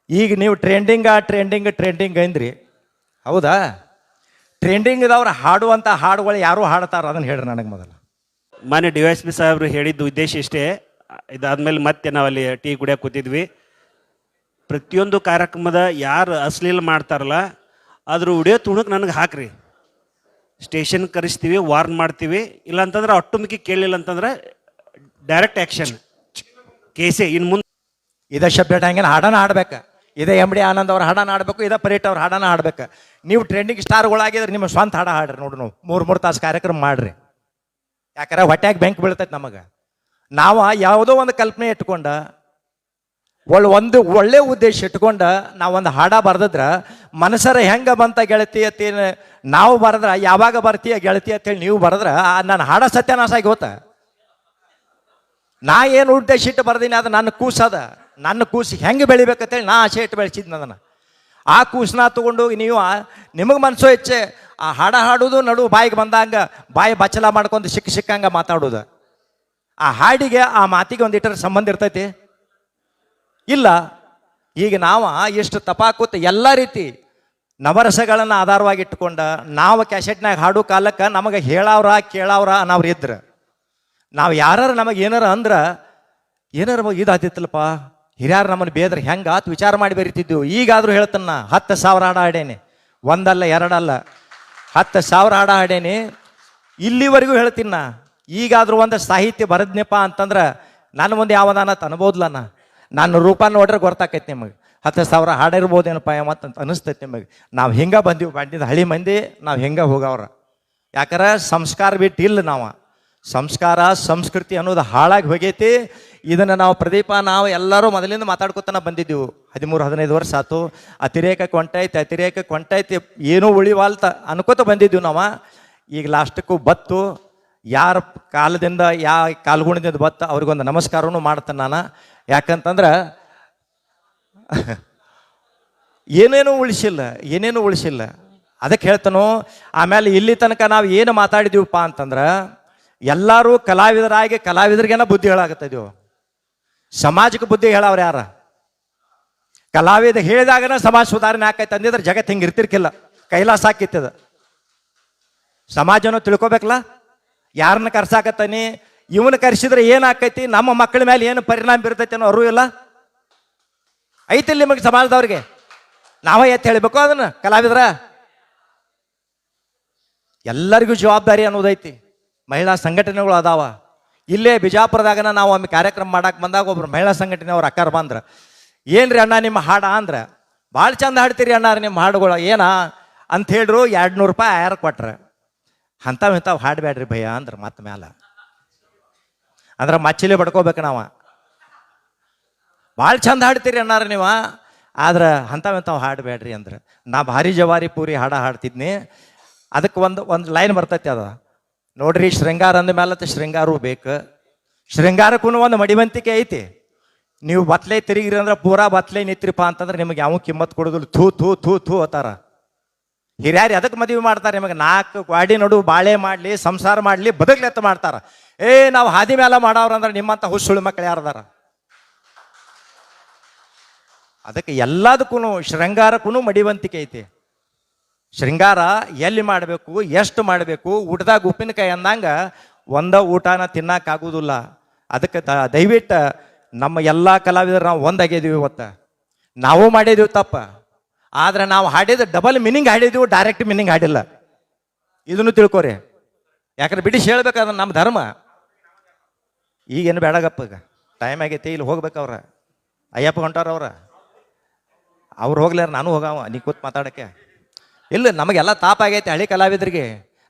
ಈಗ ನೀವು ಟ್ರೆಂಡಿಂಗ್ ಅಂದ್ರಿ, ಹೌದಾ? ಟ್ರೆಂಡಿಂಗ್ದವ್ರು ಹಾಡುವಂಥ ಹಾಡುಗಳು ಯಾರು ಹಾಡ್ತಾರ ಅದನ್ನು ಹೇಳ್ರಿ ನನಗೆ ಮೊದಲು. ಮಾನ್ಯ DYSP ಸಾಹೇಬ್ರು ಹೇಳಿದ್ದು ಉದ್ದೇಶ ಇಷ್ಟೇ. ಇದಾದ್ಮೇಲೆ ಮತ್ತೆ ನಾವಲ್ಲಿ ಟೀ ಕುಡಿಯೋಕೆ ಕೂತಿದ್ವಿ. ಪ್ರತಿಯೊಂದು ಕಾರ್ಯಕ್ರಮದ ಯಾರು ಅಶ್ಲೀಲ ಮಾಡ್ತಾರಲ್ಲ ಅದ್ರ ವಿಡಿಯೋ ತುಣುಕ್ ನನಗೆ ಹಾಕ್ರಿ, ಸ್ಟೇಷನ್ ಕರೆಸ್ತೀವಿ, ವಾರ್ನ್ ಮಾಡ್ತೀವಿ. ಇಲ್ಲಾಂತಂದ್ರೆ ಅಟ್ಟುಮಿಕ್ಕಿ ಕೇಳಲಿಲ್ಲ ಅಂತಂದ್ರೆ ಡೈರೆಕ್ಟ್ ಆ್ಯಕ್ಷನ್ ಕೇಸೆ. ಇನ್ನು ಮುಂದೆ ಇದೇ ಶಬ್ದ ಹಂಗೇನು ಹಾಡನ ಹಾಡ್ಬೇಕು, ಇದೇ MD ಆನಂದ್ ಅವ್ರ ಹಾಡನ ಹಾಡ್ಬೇಕು, ಇದೇ ಪರೇಟ್ ಅವ್ರ ಹಾಡನ ಹಾಡ್ಬೇಕು. ನೀವು ಟ್ರೆಂಡಿಂಗ್ ಸ್ಟಾರ್ಗಳಾಗಿದ್ರೆ ನಿಮ್ಮ ಸ್ವಂತ ಹಾಡ ಹಾಡ್ರಿ ನೋಡ್ರಿ. ನಾವು ಮೂರು ತಾಸು ಕಾರ್ಯಕ್ರಮ ಮಾಡ್ರಿ. ಯಾಕಂದ್ರೆ ಹೊಟ್ಯಾಗ ಬೆಂಕಿ ಬೀಳ್ತೈತೆ ನಮಗೆ. ನಾವು ಯಾವುದೋ ಒಂದು ಕಲ್ಪನೆ ಇಟ್ಕೊಂಡ ಒಂದು ಒಳ್ಳೆ ಉದ್ದೇಶ ಇಟ್ಕೊಂಡ ನಾವೊಂದು ಹಾಡ ಬರ್ದಿದ್ರ ಮನಸ್ಸರ ಹೆಂಗೆ ಬಂತ ಗೆಳತಿ ಅತ್ತಿ ನಾವು ಬರೆದ್ರ ಯಾವಾಗ ಬರ್ತೀಯ ಗೆಳತಿ ಅಂತೇಳಿ ನೀವು ಬರೆದ್ರ ನನ್ನ ಹಾಡ ಸತ್ಯನಾಶ ಆಗಿ ಹೋತ. ನಾ ಏನು ಉದ್ದೇಶ ಇಟ್ಟು ಬರ್ದೀನಿ ಅದು ನನ್ನ ಕೂಸದ, ನನ್ನ ಕೂಸು ಹೆಂಗೆ ಬೆಳಿಬೇಕಂತೇಳಿ ನಾ ಆಸೆ ಇಟ್ಟು ಬೆಳೆಸಿದ್ನ ಅದನ್ನು. ಆ ಕೂಸನ್ನ ತಗೊಂಡು ನೀವು ನಿಮಗೆ ಮನಸ್ಸೋ ಇಚ್ಛೆ ಆ ಹಾಡ ಹಾಡೋದು ನಡು ಬಾಯಿಗೆ ಬಂದಂಗ ಬಾಯಿ ಬಚ್ಚಲ ಮಾಡ್ಕೊಂಡು ಸಿಕ್ಕಂಗೆ ಮಾತಾಡೋದು. ಆ ಹಾಡಿಗೆ ಆ ಮಾತಿಗೆ ಒಂದಿಟ್ಟರ ಸಂಬಂಧ ಇರ್ತೈತಿ ಇಲ್ಲ. ಈಗ ನಾವು ಎಷ್ಟು ತಪಾಕೂತ್ ಎಲ್ಲ ರೀತಿ ನವರಸಗಳನ್ನು ಆಧಾರವಾಗಿ ಇಟ್ಕೊಂಡ ನಾವು ಕ್ಯಾಸೆಟ್ನಾಗ ಹಾಡು ಕಾಲಕ್ಕೆ ನಮಗೆ ಹೇಳವ್ರ ಕೇಳವ್ರ ಅನ್ನೋರು ಇದ್ರೆ ನಾವು ಯಾರು ನಮಗೆ ಏನಾರ ಅಂದ್ರೆ ಏನಾರ ಇದಾತಿತ್ತಲ್ಲಪ್ಪ ಹಿರಿಯಾರು ನಮ್ಮನ್ನು ಬೇದ್ರೆ ಹೆಂಗೆ ಆತು ವಿಚಾರ ಮಾಡಿ ಬರೀತಿದ್ದೆವು. ಈಗಾದರೂ ಹೇಳ್ತಾನ 10,000 ಹಾಡ ಹಾಡೇನಿ, ಒಂದಲ್ಲ ಎರಡಲ್ಲ 10,000 ಹಾಡ ಹಾಡೇನಿ. ಇಲ್ಲಿವರೆಗೂ ಹೇಳ್ತೀನಿ ನಾ. ಈಗಾದರೂ ಒಂದು ಸಾಹಿತ್ಯ ಬರದ್ನಪ್ಪ ಅಂತಂದ್ರೆ ನನ್ನ ಮುಂದೆ ಯಾವದಾನ ಅನ್ಬೋದ್ಲನ ನನ್ನ ರೂಪ ನೋಡ್ರೆ ಗೊತ್ತಾಕೈತಿ ನಿಮಗೆ. 10,000 ಹಾಡಿರ್ಬೋದೇನಪ್ಪ ಮತ್ತು ಅಂತ ಅನಿಸ್ತೈತಿ ನಿಮಗೆ. ನಾವು ಹಿಂಗೆ ಬಂದೀವಿ, ಬಂದಿದ್ದು ಹಳಿ ಮಂದಿ ನಾವು ಹಿಂಗೆ ಹೋಗವ್ರ. ಯಾಕಂದ್ರೆ ಸಂಸ್ಕಾರ ಬಿಟ್ಟು ಇಲ್ಲ ನಾವು. ಸಂಸ್ಕಾರ ಸಂಸ್ಕೃತಿ ಅನ್ನೋದು ಹಾಳಾಗಿ ಹೋಗೈತಿ. ಇದನ್ನು ನಾವು ಪ್ರದೀಪ ನಾವು ಎಲ್ಲರೂ ಮೊದಲಿಂದ ಮಾತಾಡ್ಕೊತಾನೆ ಬಂದಿದ್ದೀವಿ. 13-15 ವರ್ಷ ಆಯ್ತು. ಅತಿರೇಕಕ್ಕೆ ಹೊಂಟೈತಿ ಏನೂ ಉಳಿವಾಲ್ತ ಅನ್ಕೋತ ಬಂದಿದ್ದೀವಿ ನಾವು. ಈಗ ಲಾಸ್ಟಕ್ಕೂ ಬತ್ತು ಯಾರ ಕಾಲದಿಂದ ಕಾಲ್ಗುಣದಿಂದ ಬತ್ತು ಅವ್ರಿಗೊಂದು ನಮಸ್ಕಾರನೂ ಮಾಡ್ತೇನೆ ನಾನು. ಯಾಕಂತಂದ್ರೆ ಏನೇನೂ ಉಳಿಸಿಲ್ಲ ಅದಕ್ಕೆ ಹೇಳ್ತಾನೋ. ಆಮೇಲೆ ಇಲ್ಲಿ ತನಕ ನಾವು ಏನು ಮಾತಾಡಿದೀವಪ್ಪ ಅಂತಂದ್ರೆ ಎಲ್ಲರೂ ಕಲಾವಿದರಿಗೇನ ಬುದ್ಧಿ ಹೇಳಾಗತ್ತಿದೀವಿ. ಸಮಾಜಕ್ಕೆ ಬುದ್ಧಿ ಹೇಳವ್ರು ಯಾರ? ಕಲಾವಿದ ಹೇಳಿದಾಗನ ಸಮಾಜ ಸುಧಾರಣೆ ಆಕೈತೆ ಅಂದಿದ್ರೆ ಜಗತ್ತು ಹಿಂಗೆ ಇರ್ತಿರ್ಕಿಲ್ಲ, ಕೈಲಾಸ ಆಕಿತ್ತದ. ಸಮಾಜನೂ ತಿಳ್ಕೊಬೇಕಲ್ಲ. ಯಾರನ್ನ ಕರ್ಸಾಕತ್ತಾನಿ, ಇವನ್ನ ಕರೆಸಿದ್ರೆ ಏನಾಕೈತಿ, ನಮ್ಮ ಮಕ್ಕಳ ಮೇಲೆ ಏನು ಪರಿಣಾಮ ಬೀರ್ತೈತಿ ಅನ್ನೋ ಅರಿವು ಇಲ್ಲ ಐತಿಲ್ಲ ನಿಮಗೆ ಸಮಾಜದವ್ರಿಗೆ. ನಾವೇ ಎತ್ತು ಹೇಳಬೇಕು ಅದನ್ನ. ಕಲಾವಿದ್ರ ಎಲ್ಲರಿಗೂ ಜವಾಬ್ದಾರಿ ಅನ್ನೋದೈತಿ. ಮಹಿಳಾ ಸಂಘಟನೆಗಳು ಅದಾವ. ಇಲ್ಲೇ ಬಿಜಾಪುರದಾಗನ ನಾವು ಒಮ್ಮೆ ಕಾರ್ಯಕ್ರಮ ಮಾಡಕ್ಕೆ ಬಂದಾಗ ಒಬ್ರು ಮಹಿಳಾ ಸಂಘಟನೆಯವ್ರು ಅಕ್ಕಾರ ಬಂದ್ರ, ಏನ್ರಿ ಅಣ್ಣ ನಿಮ್ಮ ಹಾಡ ಅಂದ್ರೆ, ಭಾಳ ಚಂದ ಹಾಡ್ತೀರಿ ಅಣ್ಣ ನಿಮ್ಮ ಹಾಡುಗಳು ಏನ ಅಂತ ಹೇಳ್ರು. 200 ರೂಪಾಯಿ ಯಾರು ಕೊಟ್ರ. ಅಂಥವು ಹಾಡಬೇಡ್ರಿ ಭಯ ಅಂದ್ರೆ ಮತ್ತೆ ಮ್ಯಾಲ ಅಂದ್ರೆ ಮಚ್ಚಿಲೆ ಬಡ್ಕೋಬೇಕು ನಾವು. ಭಾಳ ಚಂದ ಹಾಡ್ತೀರಿ ಅಣ್ಣಾರ ನೀವು, ಆದ್ರೆ ಅಂಥವು ಹಾಡಬೇಡ್ರಿ ಅಂದ್ರೆ ನಾ ಭಾರಿ ಜವಾರಿ ಪೂರಿ ಹಾಡ್ತಿದ್ನಿ. ಅದಕ್ಕೆ ಒಂದು ಲೈನ್ ಬರ್ತೈತಿ ಅದ ನೋಡ್ರಿ, ಶೃಂಗಾರ ಅಂದ ಮೇಲೆ ಶೃಂಗಾರೂ ಬೇಕು. ಶೃಂಗಾರಕ್ಕೂ ಒಂದು ಮಡಿವಂತಿಕೆ ಐತಿ. ನೀವು ಬತ್ಲೆ ತಿರುಗಿರಿ ಅಂದ್ರೆ ಪೂರಾ ಬತ್ಲೆ ನಿತ್ರಿಪ್ಪ ಅಂತಂದ್ರೆ ನಿಮಗೆ ಯಾವ ಕಿಮ್ಮತ್ ಕೊಡೋದಿಲ್ಲ. ಥೂ ಥೂ ಥೂ ಥೂ ಅತ್ತಾರ ಹಿರಿಯಾರಿ. ಅದಕ್ಕೆ ಮದುವೆ ಮಾಡ್ತಾರೆ ನಿಮಗೆ. 4 ಗಾಡಿ ನಡು ಬಾಳೆ ಮಾಡಲಿ ಸಂಸಾರ ಮಾಡಲಿ ಬದುಕ್ಲೆತ್ತ ಮಾಡ್ತಾರ. ನಾವು ಹಾದಿ ಮೇಲೆ ಮಾಡವ್ರ ಅಂದ್ರೆ ನಿಮ್ಮಂಥ ಹುಸುಳು ಮಕ್ಕಳು ಯಾರದಾರ? ಅದಕ್ಕೆ ಎಲ್ಲದಕ್ಕೂ ಶೃಂಗಾರಕ್ಕೂ ಮಡಿವಂತಿಕೆ ಐತಿ. ಶೃಂಗಾರ ಎಲ್ಲಿ ಮಾಡಬೇಕು, ಎಷ್ಟು ಮಾಡಬೇಕು, ಊಟದಾಗ ಉಪ್ಪಿನಕಾಯಿ ಅಂದಂಗ ಒಂದ ಊಟನ ತಿನ್ನಕ್ಕಾಗೋದಿಲ್ಲ. ಅದಕ್ಕೆ ದಯವಿಟ್ಟು ನಮ್ಮ ಎಲ್ಲ ಕಲಾವಿದರು ನಾವು ಒಂದಾಗಿದ್ದೀವಿ. ಇವತ್ತು ನಾವು ಮಾಡಿದ್ದೀವಿ ತಪ್ಪ, ಆದ್ರೆ ನಾವು ಹಾಡಿದ ಡಬಲ್ ಮೀನಿಂಗ್ ಹಾಡಿದ್ದೀವಿ, ಡೈರೆಕ್ಟ್ ಮೀನಿಂಗ್ ಹಾಡಿಲ್ಲ. ಇದನ್ನು ತಿಳ್ಕೊರಿ. ಯಾಕಂದ್ರೆ ಬಿಡಿಸಿ ಹೇಳ್ಬೇಕಾದ್ರೆ ನಮ್ಮ ಧರ್ಮ. ಈಗೇನು ಬೇಡಗಪ್ಪ, ಈಗ ಟೈಮ್ ಆಗೈತಿ, ಇಲ್ಲಿ ಹೋಗ್ಬೇಕವ್ರ. ಅಯ್ಯಪ್ಪ ಹೊಂಟಾರವ್ರ, ಅವ್ರು ಹೋಗ್ಲಾರ ನಾನು ಹೋಗವ, ನೀ ಕೂತ್ ಮಾತಾಡಕ್ಕೆ ಇಲ್ಲ. ನಮಗೆಲ್ಲ ತಾಪ ಆಗೈತಿ ಹಳ್ಳಿ ಕಲಾವಿದ್ರಿಗೆ.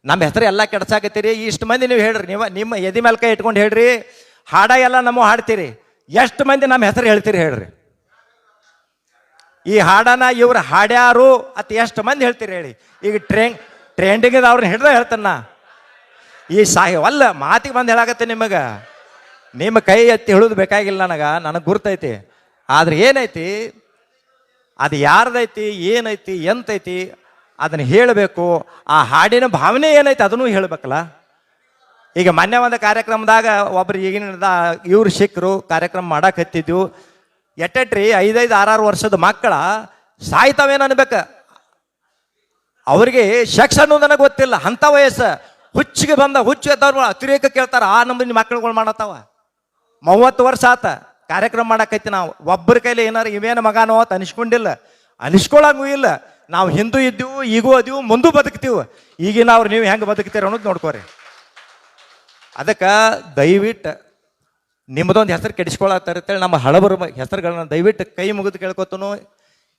ನಮ್ಮ ಹೆಸರು ಎಲ್ಲ ಕೆಡ್ಸಾಕತ್ತೀರಿ. ಇಷ್ಟು ಮಂದಿ ನೀವು ಹೇಳ್ರಿ, ನಿಮ್ಮ ಎದಿ ಮೇಲೆ ಕೈ ಇಟ್ಕೊಂಡು ಹೇಳ್ರಿ, ಹಾಡ ಎಲ್ಲ ನಮ್ಮ ಹಾಡ್ತೀರಿ. ಎಷ್ಟು ಮಂದಿ ನಮ್ಮ ಹೆಸರು ಹೇಳ್ತೀರಿ ಹೇಳ್ರಿ? ಈ ಹಾಡನ ಇವ್ರು ಹಾಡ್ಯಾರು ಅತ್ ಎಷ್ಟು ಮಂದಿ ಹೇಳ್ತೀರಿ ಹೇಳಿ? ಈಗ ಟ್ರೆಂಡಿಂಗ್ ಅವ್ರನ್ನ ಹಿಡ್ದ ಹೇಳ್ತಾನ. ಈ ಅಲ್ಲ ಮಾತಿಗೆ ಬಂದು ಹೇಳಾಕತ್ತೆ ನಿಮಗೆ. ನಿಮ್ಮ ಕೈ ಎತ್ತಿ ಹೇಳೋದು ಬೇಕಾಗಿಲ್ಲ ನನಗೆ ಗುರ್ತೈತಿ. ಆದ್ರೆ ಏನೈತಿ, ಅದು ಯಾರ್ದೈತಿ, ಏನೈತಿ, ಎಂತೈತಿ ಅದನ್ನು ಹೇಳಬೇಕು. ಆ ಹಾಡಿನ ಭಾವನೆ ಏನೈತಿ ಅದನ್ನು ಹೇಳಬೇಕಲ್ಲ. ಈಗ ಮೊನ್ನೆ ಒಂದು ಕಾರ್ಯಕ್ರಮದಾಗ ಒಬ್ರು ಈಗಿನ ಇವ್ರು ಸಿಕ್ಕರು, ಕಾರ್ಯಕ್ರಮ ಮಾಡಕ್ಕೆ ಹತ್ತಿದ್ವು. ಎಟ್ಟೆಟ್ರಿ 5-5, 6-6 ವರ್ಷದ ಮಕ್ಕಳ ಸಾಯ್ತಾವೇನು ಅನ್ಬೇಕ. ಅವ್ರಿಗೆ ಸೆಕ್ಸ್ ಅನ್ನೋದು ನನಗೆ ಗೊತ್ತಿಲ್ಲ, ಅಂಥ ವಯಸ್ಸು ಹುಚ್ಚಿಗೆ ಬಂದ ಹುಚ್ಚು ಎದ್ದವ್ರು ಅತಿರೇಕ ಕೇಳ್ತಾರ. ಆ ನಂಬಿ ಮಕ್ಕಳುಗಳು ಮಾಡತ್ತಾವ. 30 ವರ್ಷ ಆತ ಕಾರ್ಯಕ್ರಮ ಮಾಡಕೈತಿ. ನಾವು ಒಬ್ಬರ ಕೈಲಿ ಏನಾರು ಇವೇನು ಮಗಾನೋ ಅಂತ ಅನಿಸ್ಕೊಂಡಿಲ್ಲ, ಅನಿಸ್ಕೊಳಂಗೂ ಇಲ್ಲ. ನಾವು ಹಿಂದೂ ಇದ್ದೀವಿ, ಈಗೂ ಅದೀವು, ಮುಂದೂ ಬದುಕ್ತೀವಿ. ಈಗಿನ ಅವ್ರು ನೀವು ಹೆಂಗೆ ಬದುಕ್ತೀರ ಅನ್ನೋದು ನೋಡ್ಕೋರಿ. ಅದಕ್ಕೆ ದಯವಿಟ್ಟು ನಿಮ್ಮದೊಂದು ಹೆಸರು ಕೆಡಿಸ್ಕೊಳತ್ತೇಳಿ ನಮ್ಮ ಹಳಬರ ಹೆಸರುಗಳನ್ನ ದಯವಿಟ್ಟು ಕೈ ಮುಗಿದು ಕೇಳ್ಕೊತನು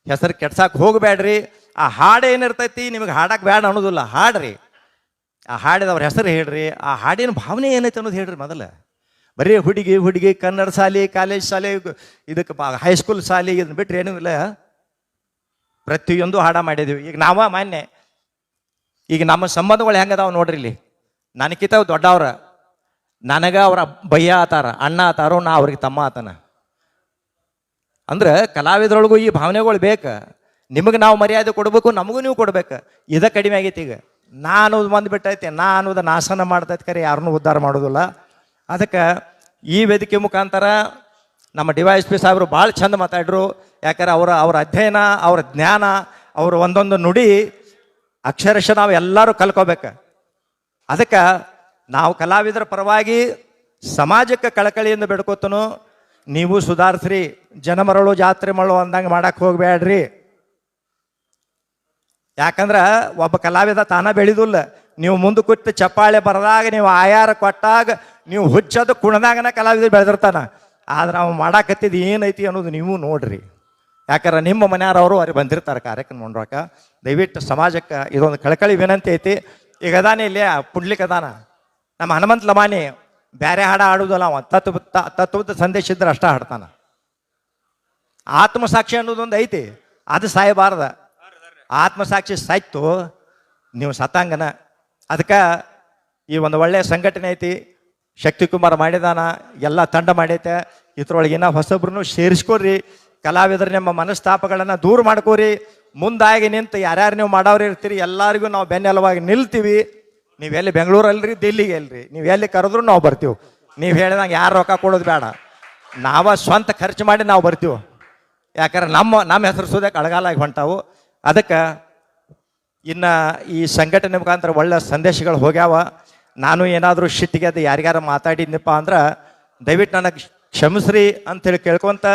ಹೆಸರು ಕೆಡ್ಸಕ್ಕೆ ಹೋಗಬೇಡ್ರಿ. ಆ ಹಾಡು ಏನಿರ್ತೈತಿ ನಿಮಗೆ ಹಾಡಕ್ಕೆ ಬೇಡ ಅನ್ನೋದಿಲ್ಲ, ಹಾಡ್ರಿ. ಆ ಹಾಡಿದವ್ರ ಹೆಸರು ಹೇಳ್ರಿ, ಆ ಹಾಡಿನ ಭಾವನೆ ಏನೈತೆ ಅನ್ನೋದು ಹೇಳ್ರಿ. ಮೊದಲು ಬರೀ ಹುಡುಗಿ ಕನ್ನಡ ಶಾಲೆ, ಕಾಲೇಜ್ ಶಾಲೆ, ಇದಕ್ಕೆ ಹೈಸ್ಕೂಲ್ ಶಾಲೆ ಇದನ್ನ ಬಿಟ್ರೆ ಏನೂ ಇಲ್ಲ. ಪ್ರತಿಯೊಂದು ಹಾಡ ಮಾಡಿದ್ದೀವಿ. ಈಗ ನಾವ ಮಾನ್ಯ ಈಗ ನಮ್ಮ ಸಂಬಂಧಗಳು ಹೆಂಗದಾವ ನೋಡ್ರಿ. ಇಲ್ಲಿ ನನಗಿಂತ ದೊಡ್ಡವ್ರ, ನನಗೆ ಅವರ ಭಯ್ಯ ಆತಾರ, ಅಣ್ಣ ಆತಾರೋ, ನಾ ಅವ್ರಿಗೆ ತಮ್ಮ ಆತನ. ಅಂದ್ರೆ ಕಲಾವಿದರೊಳಗೂ ಈ ಭಾವನೆಗಳು ಬೇಕು. ನಿಮಗೆ ನಾವು ಮರ್ಯಾದೆ ಕೊಡ್ಬೇಕು, ನಮಗೂ ನೀವು ಕೊಡ್ಬೇಕು. ಇದ ಕಡಿಮೆ ಆಗೈತಿ. ಈಗ ನಾನು ಬಂದುಬಿಟ್ಟೈತೆ, ನಾ ಅನ್ನೋದು ನಾಶನ ಮಾಡ್ತೈತೆ, ಕರೆ ಯಾರನ್ನೂ ಉದ್ಧಾರ ಮಾಡೋದಿಲ್ಲ. ಅದಕ್ಕೆ ಈ ವೇದಿಕೆ ಮುಖಾಂತರ ನಮ್ಮ DYSP ಸಾಹೇಬರು ಭಾಳ ಚಂದ ಮಾತಾಡ್ರು. ಯಾಕಂದ್ರೆ ಅವರ ಅಧ್ಯಯನ, ಅವರ ಜ್ಞಾನ, ಅವರ ಒಂದೊಂದು ನುಡಿ ಅಕ್ಷರಶಃ ನಾವು ಎಲ್ಲರೂ ಕಲ್ಕೋಬೇಕು. ಅದಕ್ಕೆ ನಾವು ಕಲಾವಿದರ ಪರವಾಗಿ ಸಮಾಜಕ್ಕೆ ಕಳಕಳಿಯಿಂದ ಬೇಡ್ಕೊತನು, ನೀವು ಸುಧಾರಿಸ್ರಿ. ಜನ ಮರಳು ಜಾತ್ರೆ ಮರಳು ಅಂದಂಗೆ ಮಾಡಕ್ಕೆ ಹೋಗಬೇಡ್ರಿ. ಯಾಕಂದ್ರೆ ಒಬ್ಬ ಕಲಾವಿದ ತಾನ ಬೆಳೆದಿಲ್ಲ. ನೀವು ಮುಂದೆ ಕೂತು ಚಪ್ಪಾಳೆ ಬರದಾಗ, ನೀವು ಆಯಾರ ಕೊಟ್ಟಾಗ, ನೀವು ಹುಚ್ಚದು ಕುಣದಾಗನ ಕಲಾವಿದ ಬೆಳೆದಿರ್ತಾನ. ಆದ್ರೆ ಅವ ಮಾಡಾಕತ್ತಿದ್ದು ಏನೈತಿ ಅನ್ನೋದು ನೀವು ನೋಡ್ರಿ. ಯಾಕಂದ್ರೆ ನಿಮ್ಮ ಮನೆಯವ್ರವರು ಅವ್ರಿಗೆ ಬಂದಿರ್ತಾರೆ ಕಾರ್ಯಕ್ರಮ ನೋಡ್ರಾಕ. ದಯವಿಟ್ಟು ಸಮಾಜಕ್ಕೆ ಇದೊಂದು ಕಳಕಳಿ ವಿನಂತಿ ಐತಿ. ಈಗ ಅದಾನೆ ಇಲ್ಲಿ ಪುಂಡ್ಲಿಕ್ ಅದಾನ ನಮ್ಮ ಹನುಮಂತ ಲಮಾನಿ, ಬೇರೆ ಹಾಡ ಆಡುವುದಲ್ಲ. ಅವ ತತ್ವದ ಸಂದೇಶ ಇದ್ರೆ ಅಷ್ಟ ಹಾಡ್ತಾನ. ಆತ್ಮಸಾಕ್ಷಿ ಅನ್ನೋದೊಂದು ಐತಿ, ಅದು ಸಾಯಬಾರ್ದ. ಆತ್ಮಸಾಕ್ಷಿ ಸಾಯ್ತು ನೀವು ಸತಾಂಗನ. ಅದಕ್ಕೆ ಈ ಒಂದು ಒಳ್ಳೆಯ ಸಂಘಟನೆ ಐತಿ. ಶಕ್ತಿಕುಮಾರ್ ಮಾಡಿದಾನ, ಎಲ್ಲ ತಂಡ ಮಾಡೈತೆ. ಇದ್ರೊಳಗಿನ ಹೊಸಬ್ರು ಸೇರಿಸ್ಕೊಡ್ರಿ. ಕಲಾವಿದರು ನಿಮ್ಮ ಮನಸ್ತಾಪಗಳನ್ನು ದೂರ ಮಾಡ್ಕೋರಿ. ಮುಂದಾಗಿ ನಿಂತು ಯಾರ್ಯಾರು ನೀವು ಮಾಡೋರು ಇರ್ತೀರಿ ಎಲ್ಲರಿಗೂ ನಾವು ಬೆನ್ನೆಲುವಾಗಿ ನಿಲ್ತೀವಿ. ನೀವೆಲ್ಲಿ ಬೆಂಗಳೂರಲ್ರಿ, ದಿಲ್ಲಿಗೆ ಅಲ್ರಿ, ನೀವು ಎಲ್ಲಿ ಕರೆದ್ರು ನಾವು ಬರ್ತೀವಿ. ನೀವು ಹೇಳಿದಂಗೆ ಯಾರು ರೊಕ್ಕ ಕೊಡೋದು ಬೇಡ, ನಾವ ಸ್ವಂತ ಖರ್ಚು ಮಾಡಿ ನಾವು ಬರ್ತೀವಿ. ಯಾಕಂದ್ರೆ ನಮ್ಮ ಹೆಸರು ಸೋದಕ್ಕೆ ಅಳಗಾಲಾಗಿ ಹೊಂಟಾವು. ಅದಕ್ಕೆ ಇನ್ನು ಈ ಸಂಘಟನೆ ಮುಖಾಂತರ ಒಳ್ಳೆ ಸಂದೇಶಗಳು ಹೋಗ್ಯಾವ. ನಾನು ಏನಾದರೂ ಶಿಟ್ಟಿಗೆ ಅದು ಯಾರಿಗಾರ ಮಾತಾಡಿದ್ನಪ್ಪ ಅಂದ್ರೆ ದಯವಿಟ್ಟು ನನಗೆ ಕ್ಷಮಿಸ್ರಿ ಅಂಥೇಳಿ ಕೇಳ್ಕೊಂತ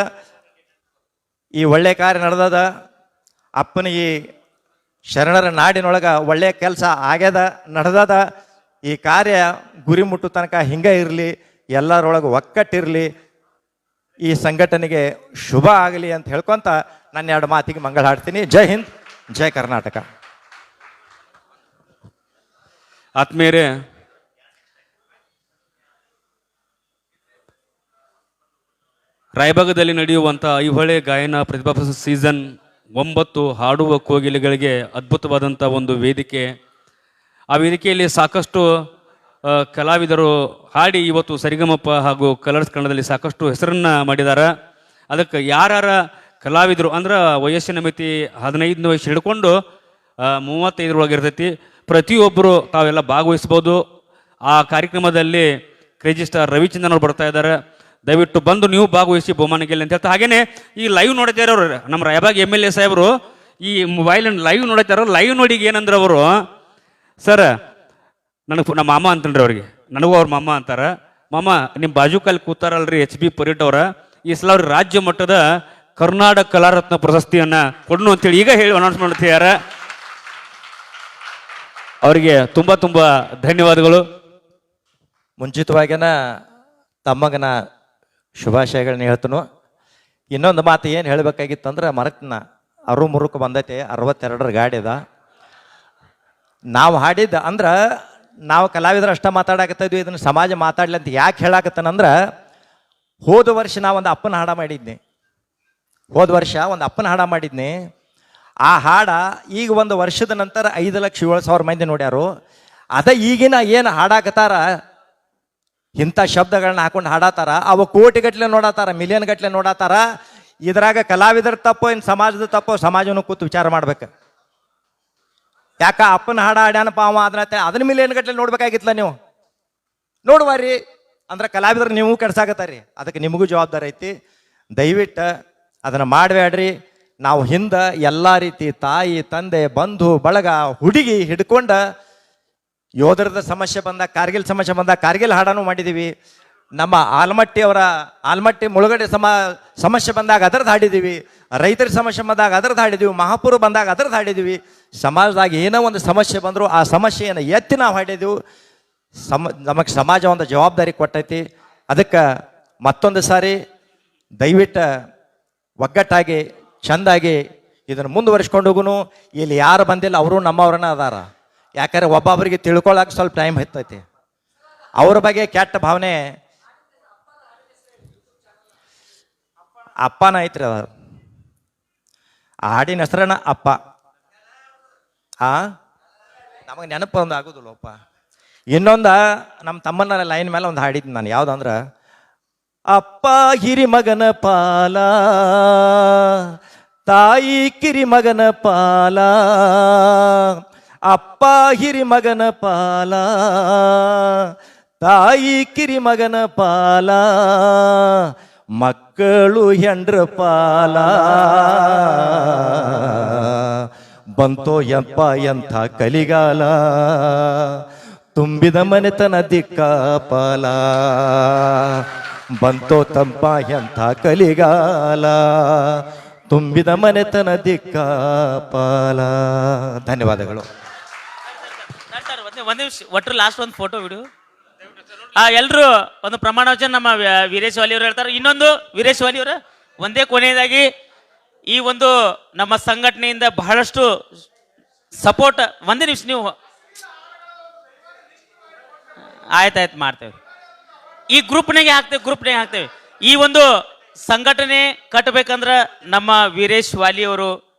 ಈ ಒಳ್ಳೆ ಕಾರ್ಯ ನಡೆದದ. ಅಪ್ಪನ ಈ ಶರಣರ ನಾಡಿನೊಳಗೆ ಒಳ್ಳೆಯ ಕೆಲಸ ಆಗ್ಯದ, ನಡೆದದ. ಈ ಕಾರ್ಯ ಗುರಿ ಮುಟ್ಟು ತನಕ ಹಿಂಗೆ ಇರಲಿ, ಎಲ್ಲರೊಳಗೆ ಒಕ್ಕಟ್ಟಿರಲಿ, ಈ ಸಂಘಟನೆಗೆ ಶುಭ ಆಗಲಿ ಅಂತ ಹೇಳ್ಕೊಂತ ನನ್ನ 2 ಮಾತಿಗೆ ಮಂಗಳ ಹಾಡ್ತೀನಿ. ಜೈ ಹಿಂದ್, ಜೈ ಕರ್ನಾಟಕ. ಆತ್ಮೀಯರೇ, ರಾಯಭಾಗದಲ್ಲಿ ನಡೆಯುವಂಥ ಐಹೊಳೆ ಗಾಯನ ಪ್ರತಿಭಾ ಸೀಸನ್ 9 ಹಾಡುವ ಕೋಗಿಲೆಗಳಿಗೆ ಅದ್ಭುತವಾದಂಥ ಒಂದು ವೇದಿಕೆ. ಆ ವೇದಿಕೆಯಲ್ಲಿ ಸಾಕಷ್ಟು ಕಲಾವಿದರು ಹಾಡಿ ಇವತ್ತು ಸರಿಗಮಪ ಹಾಗೂ ಕಲರ್ಸ್ ಕನ್ನಡದಲ್ಲಿ ಸಾಕಷ್ಟು ಹೆಸರನ್ನು ಮಾಡಿದ್ದಾರೆ. ಅದಕ್ಕೆ ಯಾರ್ಯಾರ ಕಲಾವಿದರು ಅಂದ್ರೆ ವಯಸ್ಸಿನ ಮಿತಿ 15 ವಯಸ್ಸು ಹಿಡ್ಕೊಂಡು 35 ಇರ್ತೈತಿ. ಪ್ರತಿಯೊಬ್ಬರು ತಾವೆಲ್ಲ ಭಾಗವಹಿಸ್ಬೋದು. ಆ ಕಾರ್ಯಕ್ರಮದಲ್ಲಿ ಕ್ರೇಜಿ ಸ್ಟಾರ್ ರವಿಚಂದ್ರನ್ ಅವರು ಬರ್ತಾ ಇದ್ದಾರೆ. ದಯವಿಟ್ಟು ಬಂದು ನೀವು ಭಾಗವಹಿಸಿ ಬಹುಮಾನ ಗೆಲ್ಲಿ ಅಂತ ಹೇಳ್ತಾ, ಹಾಗೇನೆ ಈ ಲೈವ್ ನೋಡ್ತಾ ಇರೋರು ನಮ್ಮ ರಾಯಬಾಗ್ MLA ಸಾಹೇಬರು ಈ ಮೊಬೈಲ್ ಲೈವ್ ನೋಡ್ತಾ ಇರೋ ಲೈವ್ ನೋಡಿ ಏನಂದ್ರೆ ಅವರು, ಸರ್ ನನಗೆ ನಮ್ಮ ಮಾಮ ಅಂತಲ್ರಿ, ಅವ್ರಿಗೆ ನನಗೂ ಅವ್ರ ಮಾಮ ಅಂತಾರ. ಮಾಮ ನಿಮ್ಮ ಬಾಜುಕಲ್ಲಿ ಕೂತಾರಲ್ರಿ HB ಪರೀಟ್ ಅವರ, ಈ ಸಲ ಅವ್ರಿಗೆ ರಾಜ್ಯ ಮಟ್ಟದ ಕರ್ನಾಟಕ ಕಲಾರತ್ನ ಪ್ರಶಸ್ತಿಯನ್ನ ಕೊಡನು ಅಂತೇಳಿ ಈಗ ಹೇಳಿ ಅನೌನ್ಸ್ ಮಾಡ್ತಿದ್ದಾರೆ. ಅವರಿಗೆ ತುಂಬಾ ತುಂಬಾ ಧನ್ಯವಾದಗಳು. ಮುಂಚಿತವಾಗಿನ ತಮ್ಮಗನ ಶುಭಾಶಯಗಳನ್ನ ಹೇಳ್ತನು. ಇನ್ನೊಂದು ಮಾತು ಏನು ಹೇಳಬೇಕಾಗಿತ್ತಂದ್ರೆ ಮರಕ್ನ ಮುರುಕು ಬಂದೈತೆ. 62 ಗಾಡಿ ಅದ. ನಾವು ಹಾಡಿದ್ದು ಅಂದ್ರೆ ನಾವು ಕಲಾವಿದರು ಅಷ್ಟ ಮಾತಾಡಕತ್ತ ಇದ್ವಿ. ಇದನ್ನು ಸಮಾಜ ಮಾತಾಡ್ಲಿ ಅಂತ ಯಾಕೆ ಹೇಳಾಕತ್ತಾನಂದ್ರೆ, ಹೋದ ವರ್ಷ ನಾ ಒಂದು ಅಪ್ಪನ ಹಾಡ ಮಾಡಿದ್ನಿ. ಆ ಹಾಡ ಈಗ ಒಂದು ವರ್ಷದ ನಂತರ 5,07,000 ಮಂದಿ ನೋಡ್ಯಾರು. ಅದ ಈಗಿನ ಏನು ಹಾಡಾಕತ್ತಾರ, ಇಂಥ ಶಬ್ದಗಳನ್ನ ಹಾಕೊಂಡು ಹಾಡಾತಾರ, ಅವು ಕೋಟಿಗಟ್ಟಲೆ ನೋಡತ್ತಾರ, ಮಿಲಿಯನ್ ಗಟ್ಟಲೆ ನೋಡತ್ತಾರ. ಇದ್ರಾಗ ಕಲಾವಿದರ ತಪ್ಪೋ ಇನ್ನು ಸಮಾಜದ ತಪ್ಪೋ, ಸಮಾಜನೂ ಕೂತು ವಿಚಾರ ಮಾಡ್ಬೇಕು. ಯಾಕ ಅಪ್ಪನ ಹಾಡ ಹಾಡ್ಯಾನಪ್ಪ ಅವ ಅದನ್ನ ಮಿಲಿಯನ್ ಗಟ್ಟಲೆ ನೋಡ್ಬೇಕಾಗಿತ್ತಲ್ಲ ನೀವು. ನೋಡುವಾರಿ ಅಂದ್ರೆ ಕಲಾವಿದರು ನೀವು ಕೆಡ್ಸಾಕತ್ತಾರಿ. ಅದಕ್ಕೆ ನಿಮಗೂ ಜವಾಬ್ದಾರಿ ಐತಿ. ದಯವಿಟ್ಟು ಅದನ್ನು ಮಾಡಬೇಡ್ರಿ. ನಾವು ಹಿಂದೆ ಎಲ್ಲ ರೀತಿ ತಾಯಿ ತಂದೆ ಬಂಧು ಬಳಗ ಹುಡುಗಿ ಹಿಡ್ಕೊಂಡ ಯೋಧರದ ಸಮಸ್ಯೆ ಬಂದಾಗ, ಕಾರ್ಗಿಲ್ ಸಮಸ್ಯೆ ಬಂದಾಗ ಕಾರ್ಗಿಲ್ ಹಾಡನ್ನು ಮಾಡಿದ್ದೀವಿ. ನಮ್ಮ ಆಲ್ಮಟ್ಟಿ ಮುಳುಗಡೆ ಸಮಸ್ಯೆ ಬಂದಾಗ ಅದರದ್ದು ಹಾಡಿದ್ದೀವಿ. ರೈತರ ಸಮಸ್ಯೆ ಬಂದಾಗ ಅದರದ್ದು ಹಾಡಿದ್ದೀವಿ. ಮಹಾಪುರ ಬಂದಾಗ ಅದರದ್ದು ಹಾಡಿದ್ದೀವಿ. ಸಮಾಜದಾಗ ಏನೋ ಒಂದು ಸಮಸ್ಯೆ ಬಂದರೂ ಆ ಸಮಸ್ಯೆಯನ್ನು ಎತ್ತಿ ನಾವು ಹಾಡಿದ್ದೀವಿ. ನಮಗೆ ಸಮಾಜ ಒಂದು ಜವಾಬ್ದಾರಿ ಕೊಟ್ಟೈತಿ. ಅದಕ್ಕೆ ಮತ್ತೊಂದು ಸಾರಿ ದಯವಿಟ್ಟು ಒಗ್ಗಟ್ಟಾಗಿ ಚೆಂದಾಗಿ ಇದನ್ನು ಮುಂದುವರಿಸ್ಕೊಂಡು ಹೋಗುನು. ಇಲ್ಲಿ ಯಾರು ಬಂದಿಲ್ಲ ಅವರು ನಮ್ಮವ್ರನ್ನ ಅದಾರ. ಯಾಕಂದ್ರೆ ಒಬ್ಬೊಬ್ಬರಿಗೆ ತಿಳ್ಕೊಳ್ಳೋಕೆ ಸ್ವಲ್ಪ ಟೈಮ್ ಹೆಚ್ಚೈತಿ. ಅವ್ರ ಬಗ್ಗೆ ಕೆಟ್ಟ ಭಾವನೆ ಅಪ್ಪನ ಐತ್ರಿ. ಅದ ಆ ಹಾಡಿನ ಹೆಸರನ್ನ ಅಪ್ಪ. ನಮಗೆ ನೆನಪು ಒಂದು ಆಗೋದಿಲ್ಲಪ್ಪ. ಇನ್ನೊಂದು ನಮ್ಮ ತಮ್ಮನ ಲೈನ್ ಮೇಲೆ ಒಂದು ಹಾಡಿದ್ದು ನಾನು. ಯಾವುದಂದ್ರೆ, ಅಪ್ಪ ಹಿರಿ ಮಗನ ಪಾಲ, ತಾಯಿ ಕಿರಿ ಮಗನ ಪಾಲ, ಅಪ್ಪ ಹಿರಿ ಮಗನ ಪಾಲ, ತಾಯಿ ಕಿರಿ ಮಗನ ಪಾಲ, ಮಕ್ಕಳು ಹೆಂಡ್ರ ಪಾಲ, ಬಂತೋ ಯಪ್ಪ ಎಂಥ ಕಲಿಗಾಲ, ತುಂಬಿದ ಮನೆತನ ದಿಕ್ಕ ಪಾಲ, ಬಂತೋ ತಂಪ ಎಂಥ ಕಲಿಗಾಲ, ತುಂಬಿದ ಮನೆತನ ದಿಕ್ಕ ಪಾಲ. ಧನ್ಯವಾದಗಳು. ಒಂದು ನಿಮಿಷ, ಒಟ್ಟರು ಲಾಸ್ಟ್ ಒಂದು ಫೋಟೋ ವಿಡಿಯೋ. ಎಲ್ಲರೂ ಒಂದು ಪ್ರಮಾಣ ವಚನ ನಮ್ಮ ವೀರೇಶ್ ವಾಲಿ ಅವರು ಹೇಳ್ತಾರೆ. ಇನ್ನೊಂದು ವೀರೇಶ್ ವಾಲಿ ಅವರ ಒಂದೇ ಕೊನೆಯದಾಗಿ ಈ ಒಂದು ನಮ್ಮ ಸಂಘಟನೆಯಿಂದ ಬಹಳಷ್ಟು ಸಪೋರ್ಟ್. ಒಂದೇ ನಿಮಿಷ ನೀವು ಆಯ್ತಾಯ್ತು ಮಾಡ್ತೇವೆ. ಈ ಗ್ರೂಪ್ನಾಗೆ ಹಾಕ್ತೇವೆ. ಈ ಒಂದು ಸಂಘಟನೆ ಕಟ್ಟಬೇಕಂದ್ರೆ ನಮ್ಮ ವೀರೇಶ್ ವಾಲಿ ಅವರು,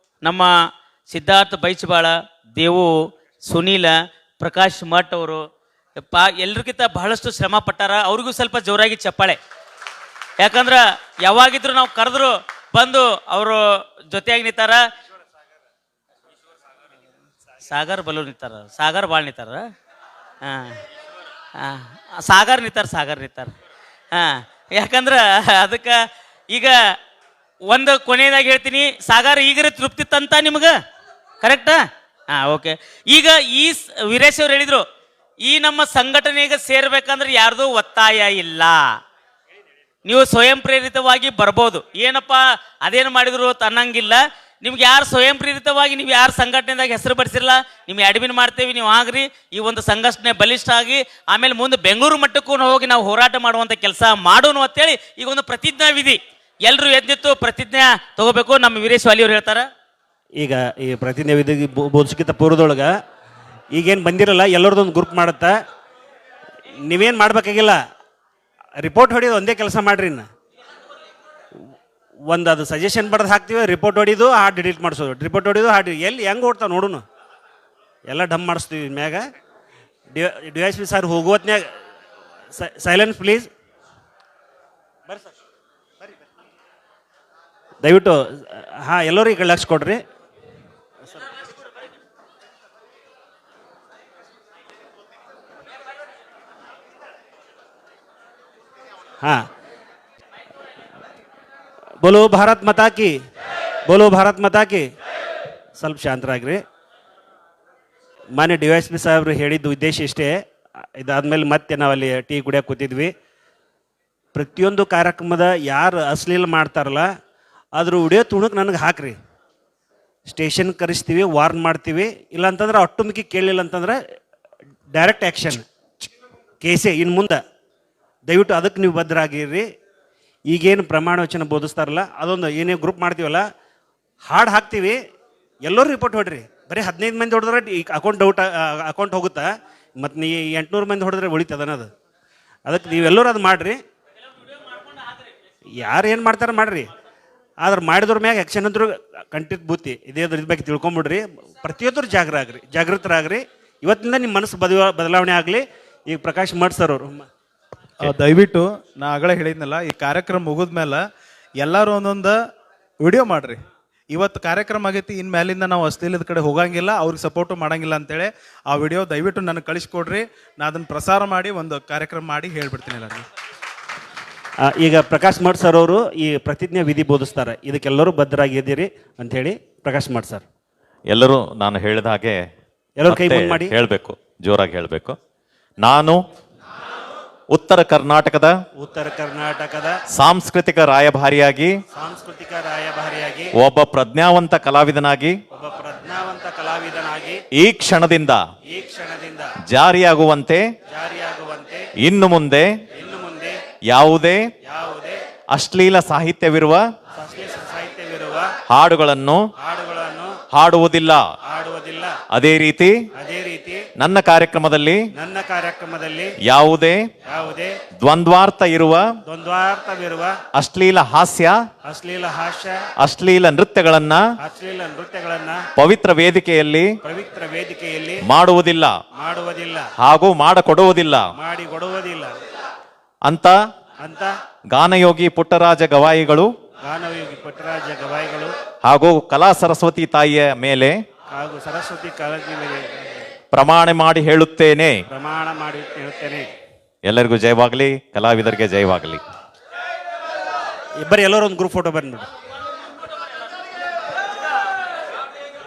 ನಮ್ಮ ಸಿದ್ಧಾರ್ಥ ಬೈಚಬಾಳ, ದೇವು, ಸುನೀಲ, ಪ್ರಕಾಶ್ ಮಠ್ ಅವರು ಎಲ್ರಿಗಿಂತ ಬಹಳಷ್ಟು ಶ್ರಮ ಪಟ್ಟಾರ. ಅವ್ರಿಗೂ ಸ್ವಲ್ಪ ಜೋರಾಗಿ ಚಪ್ಪಾಳೆ. ಯಾಕಂದ್ರೆ ಯಾವಾಗಿದ್ರು ನಾವು ಕರೆದ್ರು ಬಂದು ಅವರು ಜೊತೆಯಾಗಿ ನಿಂತಾರ. ಸಾಗರ್ ಬಲು ನಿಂತಾರ, ಸಾಗರ್ ಬಾಳ್ ನಿಂತಾರ, ಸಾಗರ್ ನಿಂತಾರ. ಯಾಕಂದ್ರೆ ಅದಕ್ಕೆ ಈಗ ಒಂದು ಕೊನೆಯದಾಗಿ ಹೇಳ್ತೀನಿ. ಸಾಗರ್ ಈಗರ ತೃಪ್ತಿ ತಂತ ನಿಮ್ಗೆ? ಕರೆಕ್ಟಾ? ಓಕೆ. ಈಗ ಈ ವೀರೇಶ್ ಅವ್ರು ಹೇಳಿದ್ರು, ಈ ನಮ್ಮ ಸಂಘಟನೆಗೆ ಸೇರ್ಬೇಕಂದ್ರೆ ಯಾರ್ದು ಒತ್ತಾಯ ಇಲ್ಲ, ನೀವು ಸ್ವಯಂ ಪ್ರೇರಿತವಾಗಿ ಬರ್ಬೋದು. ಏನಪ್ಪ ಅದೇನು ಮಾಡಿದ್ರು ಅನ್ನಂಗಿಲ್ಲ. ನಿಮ್ಗೆ ಯಾರು ಸ್ವಯಂ ಪ್ರೇರಿತವಾಗಿ ನೀವು ಯಾರು ಸಂಘಟನೆದಾಗ ಹೆಸರು ಪಡಿಸಿರಲ್ಲ, ನಿಮ್ಗೆ ಅಡ್ಮಿನ್ ಮಾಡ್ತೇವೆ, ನೀವು ಆಗ್ರಿ. ಈ ಒಂದು ಸಂಘಟನೆ ಬಲಿಷ್ಠ ಆಗಿ ಆಮೇಲೆ ಮುಂದೆ ಬೆಂಗಳೂರು ಮಟ್ಟಕ್ಕೂ ಹೋಗಿ ನಾವು ಹೋರಾಟ ಮಾಡುವಂಥ ಕೆಲಸ ಮಾಡೋಣ ಅಂತೇಳಿ ಈಗ ಒಂದು ಪ್ರತಿಜ್ಞಾ ವಿಧಿ ಎಲ್ಲರೂ ಎದ್ದಿತ್ತು ಪ್ರತಿಜ್ಞೆ ತಗೋಬೇಕು. ನಮ್ಮ ವೀರೇಶ್ ವಾಲಿ ಅವ್ರು ಹೇಳ್ತಾರ. ಈಗ ಈ ಪ್ರತಿಜ್ಞೆ ವಿಧಿ ಬೋಧಿಸಕ್ಕಿಂತ ಪೂರ್ವದೊಳಗೆ ಈಗೇನು ಬಂದಿರಲ್ಲ ಎಲ್ಲರದೊಂದು ಗ್ರೂಪ್ ಮಾಡುತ್ತಾ. ನೀವೇನು ಮಾಡ್ಬೇಕಾಗಿಲ್ಲ, ರಿಪೋರ್ಟ್ ಹೊಡಿಯೋದು ಒಂದೇ ಕೆಲಸ ಮಾಡ್ರಿ. ಒಂದು ಅದು ಸಜೆಷನ್ ಬರೆದು ಹಾಕ್ತೀವಿ, ರಿಪೋರ್ಟ್ ಹೊಡಿದು ಹಾಡು ಡಿಲೀಟ್ ಮಾಡಿಸೋದು, ರಿಪೋರ್ಟ್ ಹೊಡಿದು ಹಾಡು ಎಲ್ಲಿ ಹೆಂಗೆ ಓಡ್ತಾವೆ ನೋಡುನು, ಎಲ್ಲ ಡಮ್ ಮಾಡಿಸ್ತೀವಿ ಮ್ಯಾಗ. DSP ಸರ್ ಹೋಗುವತ್ನ್ಯಾಗ ಸೈಲೆನ್ಸ್ ಪ್ಲೀಸ್. ಬರ್ರಿ ಸರ್, ಬರ್ರಿ ದಯವಿಟ್ಟು. ಎಲ್ಲರೂ ಈ ಕಡೆ ಲಕ್ಷ ಕೊಡ್ರಿ. ಬೋಲೋ ಭಾರತ್ ಮಾತಾ ಕಿ, ಬೋಲೋ ಭಾರತ್ ಮಾತಾ ಕಿ. ಸ್ವಲ್ಪ ಶಾಂತರಾಗ್ರಿ. ಮಾನ್ಯ DSP ಸಾಹೇಬ್ರು ಹೇಳಿದ್ದು ಉದ್ದೇಶ ಇಷ್ಟೇ. ಇದಾದ್ಮೇಲೆ ಮತ್ತೆ ನಾವಲ್ಲಿ ಟೀ ಕುಡಿಯೋಕೆ ಕೂತಿದ್ವಿ. ಪ್ರತಿಯೊಂದು ಕಾರ್ಯಕ್ರಮದ ಯಾರು ಅಶ್ಲೀಲ ಮಾಡ್ತಾರಲ್ಲ ಅದ್ರ ವಿಡಿಯೋ ತುಣುಕ್ ನನಗೆ ಹಾಕ್ರಿ. ಸ್ಟೇಷನ್ ಕರೆಸ್ತೀವಿ, ವಾರ್ನ್ ಮಾಡ್ತೀವಿ. ಇಲ್ಲಾಂತಂದ್ರೆ ಅಟ್ಟುಮಿಕ್ಕಿ ಕೇಳಲಿಲ್ಲ ಅಂತಂದ್ರೆ ಡೈರೆಕ್ಟ್ ಆ್ಯಕ್ಷನ್ ಕೇಸೇ ಇನ್ನು ಮುಂದೆ. ದಯವಿಟ್ಟು ಅದಕ್ಕೆ ನೀವು ಭದ್ರಾಗಿರ್ರಿ. ಈಗೇನು ಪ್ರಮಾಣ ವಚನ ಬೋಧಿಸ್ತಾರಲ್ಲ ಅದೊಂದು ಏನೇ ಗ್ರೂಪ್ ಮಾಡ್ತೀವಲ್ಲ, ಹಾಡು ಹಾಕ್ತೀವಿ, ಎಲ್ಲರೂ ರಿಪೋರ್ಟ್ ಹೊಡ್ರಿ. ಬರೀ 15 ಮಂದಿ ಹೊಡೆದ್ರೆ ಈಗ ಅಕೌಂಟ್ ಹೋಗುತ್ತಾ, ಮತ್ತು ನೀ 800 ಮಂದಿ ಹೊಡೆದ್ರೆ ಉಳಿತದ ಅನ್ನೋದು. ಅದಕ್ಕೆ ನೀವೆಲ್ಲರೂ ಅದು ಮಾಡಿರಿ. ಯಾರು ಏನು ಮಾಡ್ತಾರೆ ಮಾಡಿರಿ, ಆದ್ರೆ ಮಾಡಿದ್ರ ಮ್ಯಾಗ ಆ್ಯಕ್ಷನ್ ಅಂದ್ರೂ ಕಂಟಿತ್ ಬೂತಿ ಇದ್ರ ಬಗ್ಗೆ ತಿಳ್ಕೊಂಬಿಡ್ರಿ. ಪ್ರತಿಯೊಬ್ಬರು ಜಾಗೃತರಾಗ್ರಿ. ಇವತ್ತಿಂದ ನಿಮ್ಮ ಮನಸ್ಸು ಬದಲಾವಣೆ ಆಗಲಿ. ಈಗ ಪ್ರಕಾಶ್ ಮಠ್ ಸರ್ ಅವರು ದಯವಿಟ್ಟು ನಾ ಆಗಲೇ ಹೇಳಿದ್ನಲ್ಲ, ಈ ಕಾರ್ಯಕ್ರಮ ಮುಗಿದ್ಮೇಲೆ ಎಲ್ಲರೂ ಒಂದೊಂದು ವಿಡಿಯೋ ಮಾಡ್ರಿ. ಇವತ್ತು ಕಾರ್ಯಕ್ರಮ ಆಗೈತಿ, ಇನ್ನು ಮೇಲಿಂದ ನಾವು ಅಶ್ಲೀಲದ ಕಡೆ ಹೋಗಂಗಿಲ್ಲ, ಅವ್ರಿಗೆ ಸಪೋರ್ಟು ಮಾಡಂಗಿಲ್ಲ ಅಂತೇಳಿ ಆ ವಿಡಿಯೋ ದಯವಿಟ್ಟು ನನಗೆ ಕಳಿಸ್ಕೊಡ್ರಿ. ನಾ ಅದನ್ನು ಪ್ರಸಾರ ಮಾಡಿ ಒಂದು ಕಾರ್ಯಕ್ರಮ ಮಾಡಿ ಹೇಳ್ಬಿಡ್ತೀನಿ ಎಲ್ಲರಿಗೂ. ಈಗ ಪ್ರಕಾಶ್ ಮಠ್ ಸರ್ ಅವರು ಈ ಪ್ರತಿಜ್ಞೆ ವಿಧಿ ಬೋಧಿಸ್ತಾರೆ, ಇದಕ್ಕೆಲ್ಲರೂ ಬದ್ಧರಾಗಿದ್ದೀರಿ ಅಂತ ಹೇಳಿ ಪ್ರಕಾಶ್ ಮಠ್ ಸರ್ ಎಲ್ಲರೂ ನಾನು ಹೇಳಿದ ಹಾಗೆ ಎಲ್ಲರೂ ಕೈ ಮುಂದ್ ಮಾಡಿ. ಹೇಳಬೇಕು, ಜೋರಾಗಿ ಹೇಳಬೇಕು. ನಾನು ಉತ್ತರ ಕರ್ನಾಟಕದ ಸಾಂಸ್ಕೃತಿಕ ರಾಯಭಾರಿಯಾಗಿ ಒಬ್ಬ ಪ್ರಜ್ಞಾವಂತ ಕಲಾವಿದನಾಗಿ ಈ ಕ್ಷಣದಿಂದ ಜಾರಿಯಾಗುವಂತೆ ಇನ್ನು ಮುಂದೆ ಯಾವುದೇ ಅಶ್ಲೀಲ ಸಾಹಿತ್ಯವಿರುವ ಹಾಡುಗಳನ್ನು ಹಾಡುವುದಿಲ್ಲ. ಅದೇ ರೀತಿ ನನ್ನ ಕಾರ್ಯಕ್ರಮದಲ್ಲಿ ಯಾವುದೇ ದ್ವಂದ್ವಾರ್ಥ ಇರುವ ಅಶ್ಲೀಲ ಹಾಸ್ಯ ಅಶ್ಲೀಲ ನೃತ್ಯಗಳನ್ನ ಪವಿತ್ರ ವೇದಿಕೆಯಲ್ಲಿ ಮಾಡುವುದಿಲ್ಲ ಹಾಗೂ ಮಾಡಿಕೊಡುವುದಿಲ್ಲ ಅಂತ ಗಾನಯೋಗಿ ಪುಟ್ಟರಾಜ ಗವಾಯಿಗಳು ಹಾಗೂ ಕಲಾ ಸರಸ್ವತಿ ತಾಯಿಯ ಮೇಲೆ ಪ್ರಮಾಣ ಮಾಡಿ ಹೇಳುತ್ತೇನೆ. ಎಲ್ಲರಿಗೂ ಜಯವಾಗಲಿ, ಕಲಾವಿದರಿಗೆ ಜಯವಾಗಲಿ. ಇಬ್ಬರು ಎಲ್ಲರೂ ಒಂದು ಗ್ರೂಪ್ ಫೋಟೋ ಬಂದ್ಬಿಡಿ,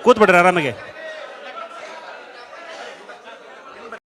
ಕೂತ್ಬಿಡ್ರಿ ಆರಾಮಾಗೆ.